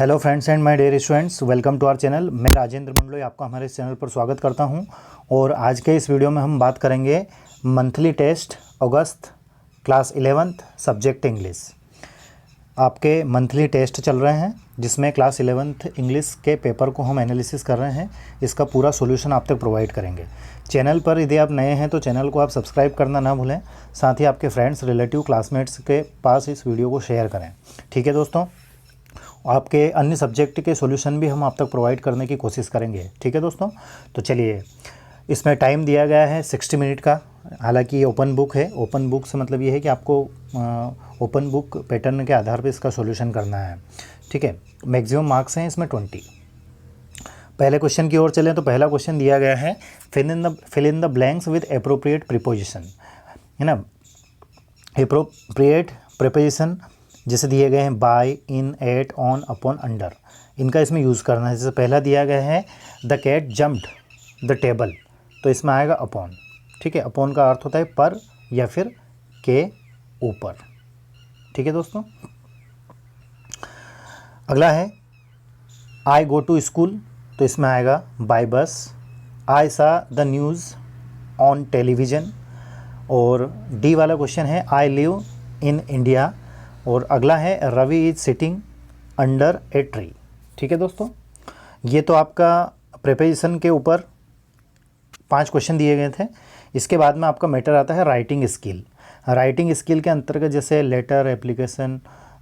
Hello friends and my dear students, welcome to our channel. मैं राजेंद्र मंडलोई आपका हमारे इस चैनल पर स्वागत करता हूं। और आज के इस वीडियो में हम बात करेंगे मंथली टेस्ट अगस्त क्लास 11th सब्जेक्ट इंग्लिश। आपके मंथली टेस्ट चल रहे हैं जिसमें क्लास 11th इंग्लिश के पेपर को हम एनालिसिस कर रहे हैं। इसका पूरा सॉल्यूशन आप तक प्रोवाइड करेंगे। चैनल पर यदि आप नए हैं तो चैनल को आप सब्सक्राइब करना ना भूलें। साथ ही आपके फ्रेंड्स, रिलेटिव, क्लासमेट्स के पास इस वीडियो को शेयर करें। ठीक है दोस्तों, आपके अन्य सब्जेक्ट के सॉल्यूशन भी हम आप तक प्रोवाइड करने की कोशिश करेंगे। ठीक है दोस्तों, तो चलिए, इसमें टाइम दिया गया है 60 मिनट का। हालांकि ये ओपन बुक है। ओपन बुक से मतलब ये है कि आपको ओपन बुक पैटर्न के आधार पर इसका सॉल्यूशन करना है। ठीक है, मैक्सिमम मार्क्स हैं इसमें 20। पहले क्वेश्चन की ओर चलें तो पहला क्वेश्चन दिया गया है, fill in the blanks with appropriate preposition, है ना। एप्रोप्रिएट प्रीपोजिशन जैसे दिए गए हैं by, in, at, on, upon, under, इनका इसमें यूज़ करना है। जैसे पहला दिया गया है the cat jumped the table, तो इसमें आएगा अपॉन। ठीक है, अपॉन का अर्थ होता है पर या फिर के ऊपर। ठीक है दोस्तों, अगला है आई गो टू स्कूल, तो इसमें आएगा bye bus. I saw the news on television. और डी वाला क्वेश्चन है आई लिव इन इंडिया। और अगला है Ravi is sitting under a tree. ठीक है दोस्तों, ये तो आपका प्रिपोजिशन के ऊपर 5 क्वेश्चन दिए गए थे। इसके बाद में आपका मैटर आता है राइटिंग स्किल। राइटिंग स्किल के अंतर्गत जैसे letter, application,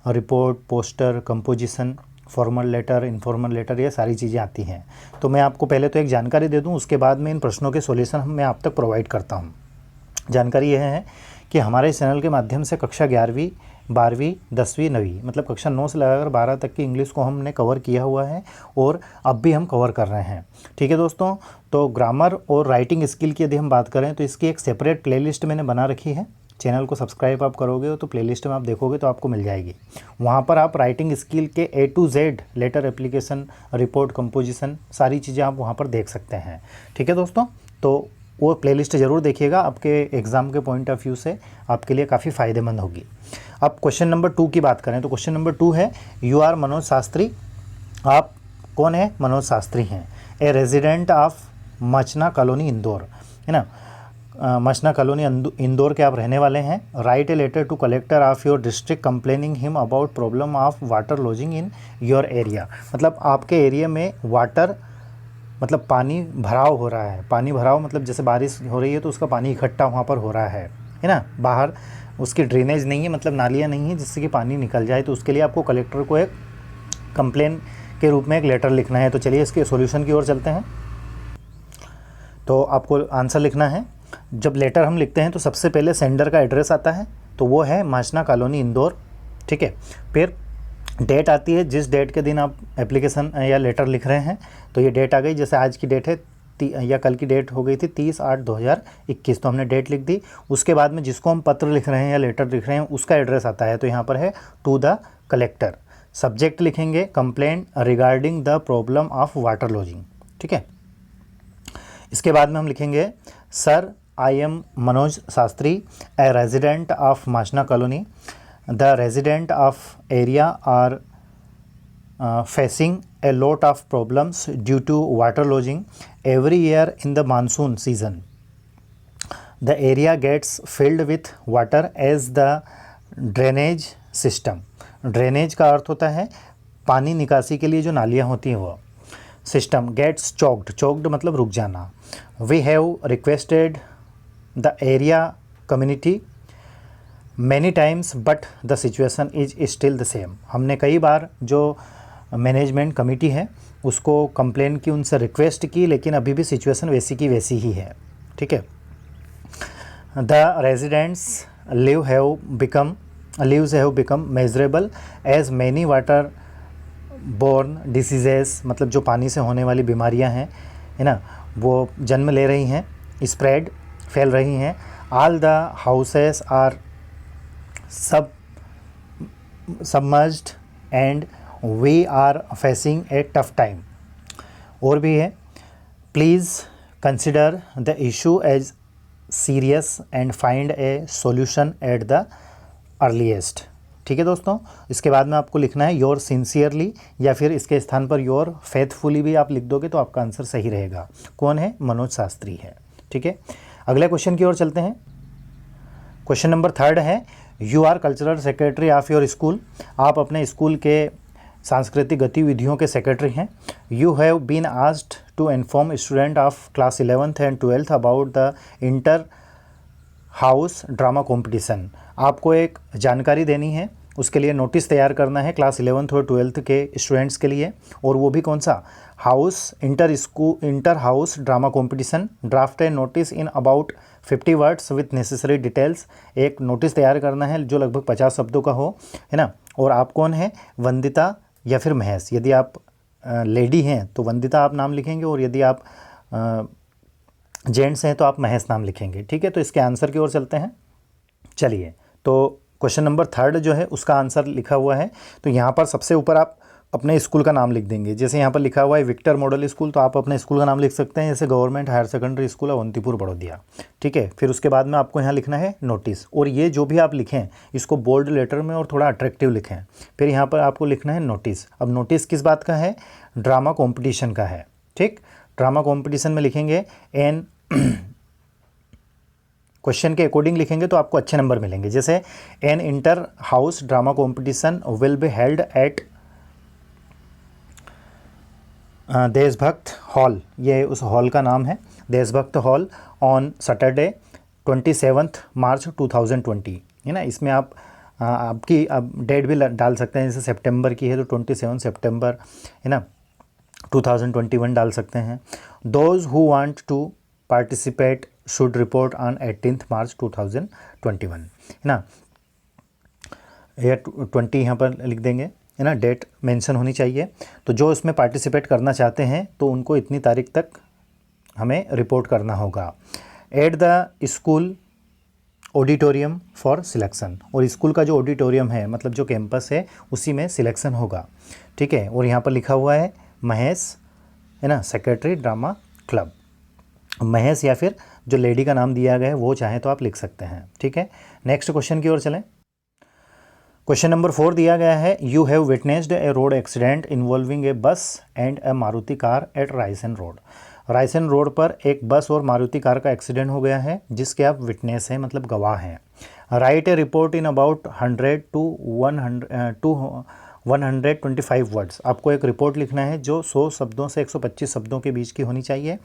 report, poster, composition, formal letter, informal letter, ये सारी चीज़ें आती हैं। तो मैं आपको पहले तो एक जानकारी दे दूं, उसके बाद में इन प्रश्नों के सॉल्यूशन मैं आप तक प्रोवाइड करता हूं। जानकारी यह है कि हमारे चैनल के माध्यम से कक्षा 11वीं, 12वीं, 10वीं, 9वीं मतलब कक्षा 9 से लगाकर 12 तक की इंग्लिश को हमने कवर किया हुआ है और अब भी हम कवर कर रहे हैं। ठीक है दोस्तों, तो ग्रामर और राइटिंग स्किल की यदि हम बात करें तो इसकी एक सेपरेट प्लेलिस्ट मैंने बना रखी है। चैनल को सब्सक्राइब आप करोगे तो प्लेलिस्ट में आप देखोगे तो आपको मिल जाएगी। वहाँ पर आप राइटिंग स्किल के A to Z, letter, application, report, composition, सारी चीज़ें आप वहाँ पर देख सकते हैं। ठीक है दोस्तों, तो वो प्लेलिस्ट ज़रूर देखिएगा, आपके एग्ज़ाम के पॉइंट ऑफ व्यू से आपके लिए काफ़ी फ़ायदेमंद होगी। अब क्वेश्चन नंबर 2 की बात करें तो क्वेश्चन नंबर 2 है यू आर मनोज शास्त्री। आप कौन है? मनोज शास्त्री हैं। A resident of Machna colony Indore, है ना। मचना कॉलोनी इंदौर के आप रहने वाले हैं। Write a letter to collector of your district complaining him about problem of water logging in your area. मतलब आपके एरिया में वाटर मतलब पानी भराव हो रहा है। पानी भराव मतलब जैसे बारिश हो रही है तो उसका पानी इकट्ठा वहाँ पर हो रहा है ना। बाहर उसकी ड्रेनेज नहीं है, मतलब नालियाँ नहीं है जिससे कि पानी निकल जाए। तो उसके लिए आपको कलेक्टर को एक कंप्लेन के रूप में एक लेटर लिखना है। तो चलिए इसके सॉल्यूशन की ओर चलते हैं। तो आपको आंसर लिखना है। जब लेटर हम लिखते हैं तो सबसे पहले सेंडर का एड्रेस आता है, तो वो है मचना कॉलोनी इंदौर। ठीक है, फिर डेट आती है, जिस डेट के दिन आप एप्लीकेशन या लेटर लिख रहे हैं। तो ये डेट आ गई, जैसे आज की डेट है या कल की डेट हो गई थी 30/8/2021, तो हमने डेट लिख दी। उसके बाद में जिसको हम पत्र लिख रहे हैं या लेटर लिख रहे हैं उसका एड्रेस आता है, तो यहाँ पर है टू द कलेक्टर। सब्जेक्ट लिखेंगे complaint regarding the problem of water logging. ठीक है, इसके बाद में हम लिखेंगे sir I am Manoj Shastri, a resident of Machna colony. The resident of area are facing a lot of problems due to water lodging every year in the monsoon season. The area gets filled with water as the drainage system. Drainage का अर्थ होता है पानी निकासी के लिए जो नालियाँ होती हैं वो। System gets choked. Choked मतलब रुक जाना। We have requested the area community many times but the situation is still the same. हमने कई बार जो मैनेजमेंट कमेटी है उसको कंप्लेन की, उनसे रिक्वेस्ट की, लेकिन अभी भी सिचुएसन वैसी की वैसी ही है। ठीक है, the residents lives have become measurable as many water borne diseases, मतलब जो पानी से होने वाली बीमारियां हैं, है ना, वो जन्म ले रही हैं, स्प्रेड फैल रही हैं। All the houses are submerged and we are facing a tough time। और भी है, please consider the issue as serious and find a solution at the earliest। ठीक है दोस्तों। इसके बाद में आपको लिखना है योर सिंसियरली, या फिर इसके स्थान पर योर फेथफुली भी आप लिख दोगे तो आपका आंसर सही रहेगा। कौन है? मनोज शास्त्री है। ठीक है, अगले क्वेश्चन की ओर चलते हैं। क्वेश्चन नंबर 3 है, you are cultural secretary of your school. आप अपने स्कूल के सांस्कृतिक गतिविधियों के सेक्रेटरी हैं। You have been asked to inform student of class 11th and 12th about the inter house drama competition. आपको एक जानकारी देनी है, उसके लिए नोटिस तैयार करना है क्लास 11th और 12th के स्टूडेंट्स के लिए, और वो भी कौन सा? House inter house drama competition. Draft A notice in about 50 words with necessary details. एक नोटिस तैयार करना है जो लगभग 50 शब्दों का हो, है ना। और आप कौन है? वंदिता या फिर महेश। यदि आप लेडी हैं तो वंदिता आप नाम लिखेंगे, और यदि आप जेंट्स हैं तो आप महेश नाम लिखेंगे। ठीक है, तो इसके आंसर की ओर चलते हैं। चलिए, तो क्वेश्चन नंबर 3 जो है उसका आंसर लिखा हुआ है। तो यहाँ पर सबसे ऊपर आप अपने स्कूल का नाम लिख देंगे। जैसे यहाँ पर लिखा हुआ है विक्टर मॉडल स्कूल, तो आप अपने स्कूल का नाम लिख सकते हैं, जैसे government higher secondary school Avantipur Barodiya. ठीक है, फिर उसके बाद में आपको यहाँ लिखना है नोटिस, और ये जो भी आप लिखें इसको बोल्ड लेटर में और थोड़ा अट्रैक्टिव लिखें। फिर यहाँ पर आपको लिखना है नोटिस। अब नोटिस किस बात का है? ड्रामा कॉम्पिटिशन का है। ठीक, ड्रामा कॉम्पिटिशन में लिखेंगे एन क्वेश्चन के अकॉर्डिंग लिखेंगे तो आपको अच्छे नंबर मिलेंगे। जैसे an inter house drama competition will be held at Deshbhakt hall, ये उस हॉल का नाम है, देशभक्त हॉल, ऑन सैटरडे 27 मार्च 2020, है ना। इसमें आप आपकी अब डेट भी डाल सकते हैं, जैसे सितंबर की है तो 27 सितंबर, है ना, 2021 डाल सकते हैं। Those who want to participate should report on 18 March 2021, है ना। या 20 यहाँ पर लिख देंगे, है ना, डेट मेंशन होनी चाहिए। तो जो इसमें पार्टिसिपेट करना चाहते हैं तो उनको इतनी तारीख तक हमें रिपोर्ट करना होगा। At the school auditorium for selection, और स्कूल का जो ऑडिटोरियम है मतलब जो कैंपस है उसी में सिलेक्शन होगा। ठीक है, और यहाँ पर लिखा हुआ है महेश, है ना, सेक्रेटरी ड्रामा क्लब। महेश या फिर जो लेडी का नाम दिया गया है वो चाहे तो आप लिख सकते हैं। ठीक है, नेक्स्ट क्वेश्चन की ओर चलें। क्वेश्चन नंबर 4 दिया गया है, you have witnessed a road accident involving a bus and a Maruti car at Raisen road. Raisen road पर एक बस और मारुति कार का एक्सीडेंट हो गया है जिसके आप विटनेस हैं, मतलब गवाह हैं। Write A report in about 100 to 125 words. आपको एक रिपोर्ट लिखना है जो 100 शब्दों से 125 शब्दों के बीच की होनी चाहिए।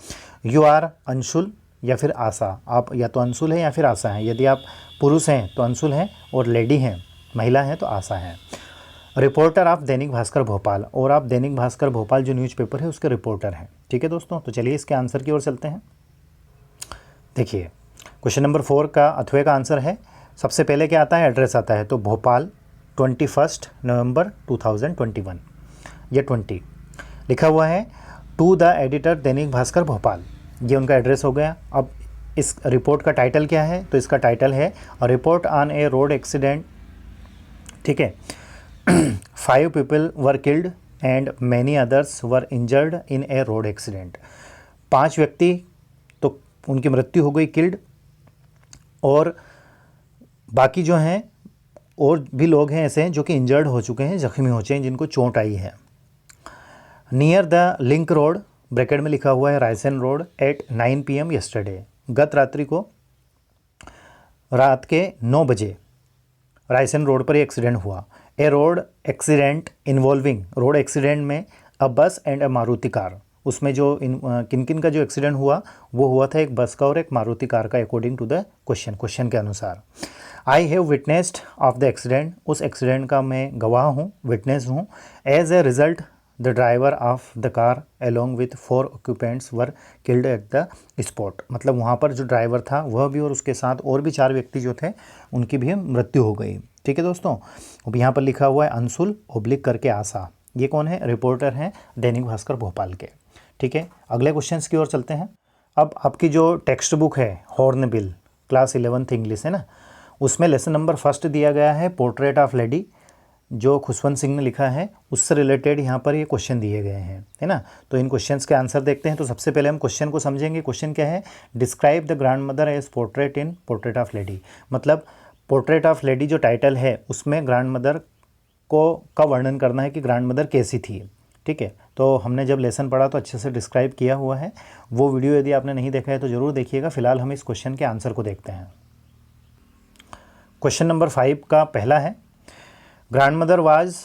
यू आर अंशुल या फिर आशा, आप या तो अंशुल हैं या फिर आशा हैं। यदि आप पुरुष हैं तो अंशुल हैं, और लेडी हैं, महिला हैं तो आशा हैं। रिपोर्टर ऑफ दैनिक भास्कर भोपाल, और आप दैनिक भास्कर भोपाल जो न्यूज़पेपर है उसके रिपोर्टर हैं। ठीक है दोस्तों, तो चलिए इसके आंसर की ओर चलते हैं। देखिए, क्वेश्चन नंबर 4 का अथवे का आंसर है, सबसे पहले क्या आता है? एड्रेस आता है, तो भोपाल 21 नवंबर 2021, ये 20 लिखा हुआ है। To the editor Dainik Bhaskar Bhopal, ये उनका एड्रेस हो गया। अब इस रिपोर्ट का टाइटल क्या है? तो इसका टाइटल है report on A road accident. ठीक है, 5 people were killed and many others were injured in A road accident. 5 व्यक्ति तो उनकी मृत्यु हो गई, किल्ड, और बाकी जो हैं और भी लोग हैं ऐसे जो कि इंजर्ड हो चुके हैं, जख्मी हो चुके हैं, जिनको चोट आई है। Near the link road, bracket में लिखा हुआ है Raisen road, at 9 PM yesterday, गत रात्रि को रात के 9 बजे रायसेन रोड पर एक्सीडेंट हुआ। A road accident involving, road accident में अ बस एंड अ मारुति कार, उसमें जो किन किन का जो एक्सीडेंट हुआ वो हुआ था एक बस का और एक मारुति कार का, अकॉर्डिंग टू द क्वेश्चन के अनुसार। I have witnessed of the accident, उस एक्सीडेंट का मैं गवाह हूँ, विटनेस हूँ। As a result the driver of the car along with 4 occupants were killed at the spot, मतलब वहाँ पर जो ड्राइवर था वह भी और उसके साथ और भी 4 व्यक्ति जो थे उनकी भी मृत्यु हो गई। ठीक है दोस्तों, अब यहाँ पर लिखा हुआ है अंशुल ओब्लिक करके आशा, ये कौन है? रिपोर्टर हैं दैनिक भास्कर भोपाल के। ठीक है, अगले क्वेश्चन की ओर चलते हैं। अब आपकी जो टेक्स्ट बुक है हॉर्नबिल क्लास 11th इंग्लिश है ना, उसमें लेसन नंबर 1 दिया गया है पोर्ट्रेट ऑफ लेडी, जो खुशवंत सिंह ने लिखा है, उससे रिलेटेड यहाँ पर ये क्वेश्चन दिए गए हैं, है ना। तो इन क्वेश्चंस के आंसर देखते हैं। तो सबसे पहले हम क्वेश्चन को समझेंगे। क्वेश्चन क्या है? Describe the grandmother as portrait in portrait of lady, मतलब पोर्ट्रेट ऑफ लेडी जो टाइटल है उसमें ग्रैंड मदर का वर्णन करना है कि ग्रैंड मदर कैसी थी। ठीक है, तो हमने जब लेसन पढ़ा तो अच्छे से डिस्क्राइब किया हुआ है, वो वीडियो यदि आपने नहीं देखा है तो ज़रूर देखिएगा। फिलहाल हम इस क्वेश्चन के आंसर को देखते हैं। क्वेश्चन नंबर 5 का पहला है, grandmother was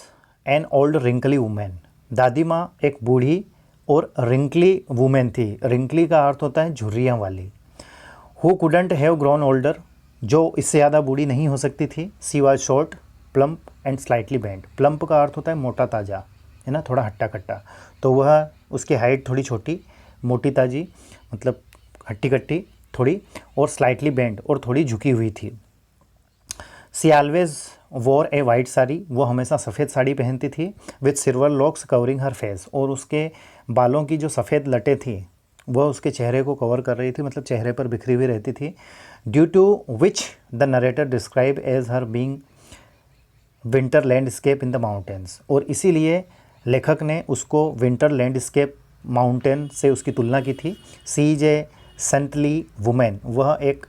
an old wrinkly women. दादी माँ एक बूढ़ी और रिंकली वुमेन थी। रिंकली का अर्थ होता है झुर्रियाँ वाली। Who couldn't have grown older, जो इससे ज़्यादा बूढ़ी नहीं हो सकती थी। She was short, plump and slightly bend. Plump का अर्थ होता है मोटा ताज़ा, है ना, थोड़ा हट्टा कट्टा। तो वह उसकी हाइट थोड़ी छोटी, मोटी ताजी मतलब हट्टी कट्टी थोड़ी, और स्लाइटली बेंड और थोड़ी झुकी हुई थी। सी ऑलवेज वोर ए वाइट साड़ी, वो हमेशा सफ़ेद साड़ी पहनती थी। With silver locks covering her face, और उसके बालों की जो सफ़ेद लटें थी वह उसके चेहरे को कवर कर रही थी, मतलब चेहरे पर बिखरी हुई रहती थी। Due to which the narrator describe as her being winter landscape in the mountains, और इसीलिए लेखक ने उसको विंटर लैंडस्केप माउंटेन से उसकी तुलना की थी। सी इज ए सेंटली वुमेन, वह एक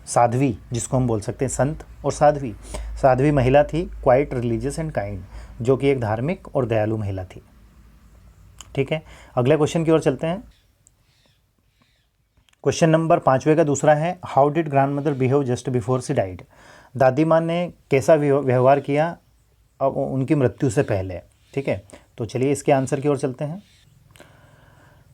साध्वी, जिसको हम बोल सकते हैं संत और साध्वी महिला थी। क्वाइट रिलीजियस एंड काइंड, जो कि एक धार्मिक और दयालु महिला थी। ठीक है, अगले क्वेश्चन की ओर चलते हैं। क्वेश्चन नंबर 5वें का दूसरा है, how did grand mother behave just before she died. दादी माँ ने कैसा व्यवहार किया अब उनकी मृत्यु से पहले। ठीक है, तो चलिए इसके आंसर की ओर चलते हैं।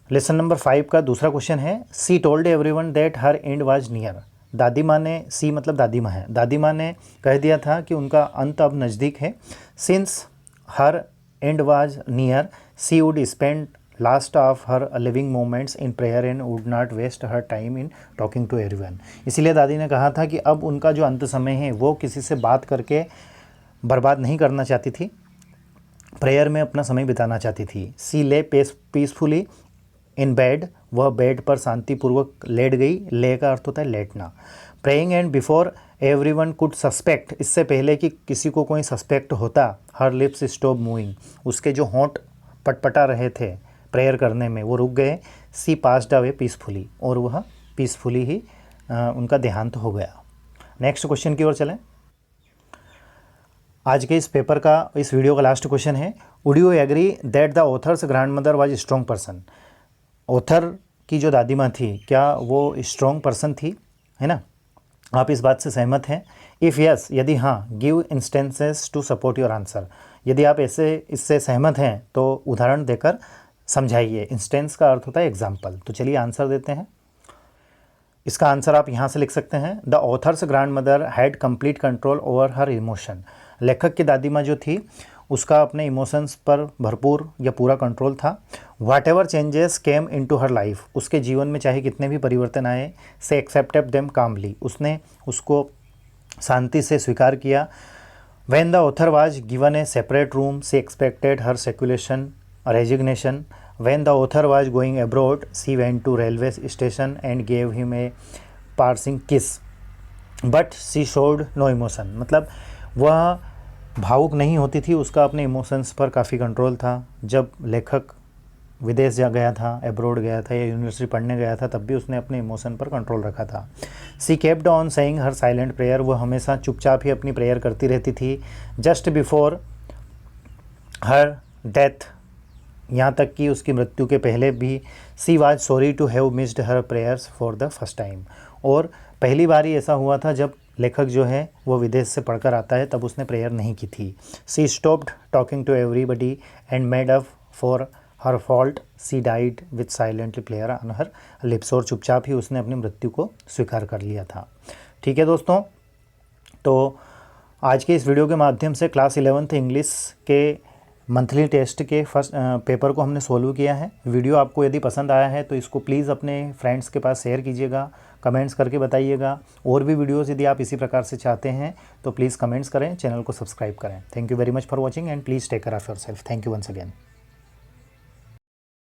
लेसन नंबर 5 का दूसरा क्वेश्चन है, सी told everyone that her end was near. दादी माँ ने, सी मतलब दादी माँ है, दादी माँ ने कह दिया था कि उनका अंत अब नज़दीक है। Since her end was near, she would spend last of her living moments in prayer and would not waste her time in talking to everyone. इसीलिए दादी ने कहा था कि अब उनका जो अंत समय है वो किसी से बात करके बर्बाद नहीं करना चाहती थी, प्रेयर में अपना समय बिताना चाहती थी। सी ले पीसफुली इन बेड, वह बेड पर शांतिपूर्वक लेट गई। ले का अर्थ होता है लेटना। Praying and before everyone could suspect, इससे पहले कि किसी को कोई सस्पेक्ट होता, हर लिप्स स्टॉप मूविंग, उसके जो होंठ पटपटा रहे थे प्रेयर करने में वो रुक गए। सी पास्ड अवे पीसफुली, और वह पीसफुली ही उनका देहांत हो गया। नेक्स्ट क्वेश्चन की ओर चलें। आज के इस पेपर का, इस वीडियो का लास्ट क्वेश्चन है, would you agree that the author's grandmother was strong person. Author की जो दादी माँ थी, क्या वो स्ट्रॉन्ग पर्सन थी, है ना, आप इस बात से सहमत हैं। इफ़ यस, यदि हाँ, give instances to support your answer. यदि आप ऐसे इससे सहमत हैं तो उदाहरण देकर समझाइए। इंस्टेंस का अर्थ होता है एग्जाम्पल। तो चलिए आंसर देते हैं। इसका आंसर आप यहाँ से लिख सकते हैं, the author's grand mother had complete control over her emotion. लेखक की दादी माँ जो थी उसका अपने इमोशंस पर भरपूर या पूरा कंट्रोल था। Whatever changes came into her life, उसके जीवन में चाहे कितने भी परिवर्तन आए, से एक्सेप्टेड देम कामली, उसने उसको शांति से स्वीकार किया। When the author was given a separate room, she expected her seclusion resignation. When the author was going abroad, she went to railway station and gave him a passing kiss, but she showed no emotion। मतलब वह भावुक नहीं होती थी, उसका अपने emotions पर काफ़ी कंट्रोल था। जब लेखक विदेश जा गया था, एब्रोड गया था या यूनिवर्सिटी पढ़ने गया था, तब भी उसने अपने इमोशन पर कंट्रोल रखा था। She kept on saying her silent prayer, वो हमेशा चुपचाप ही अपनी प्रेयर करती रहती थी। जस्ट बिफोर हर डेथ, यहाँ तक कि उसकी मृत्यु के पहले भी। She was sorry to have missed her prayers for the first time, और पहली बार ही ऐसा हुआ था जब लेखक जो है वो विदेश से पढ़कर आता है, तब उसने प्रेयर नहीं की थी। She stopped talking to everybody and made up for her fault, she died with silently player on her lips, और चुपचाप ही उसने अपनी मृत्यु को स्वीकार कर लिया था। ठीक है दोस्तों, तो आज के इस वीडियो के माध्यम से क्लास 11th इंग्लिश के मंथली टेस्ट के फर्स्ट पेपर को हमने सोल्व किया है। वीडियो आपको यदि पसंद आया है तो इसको प्लीज़ अपने फ्रेंड्स के पास शेयर कीजिएगा, कमेंट्स करके बताइएगा। और भी वीडियोस यदि आप इसी प्रकार से चाहते हैं तो प्लीज़ कमेंट्स करें, चैनल को सब्सक्राइब करें। Thank you very much for watching and please take care of yourself. Thank you once again.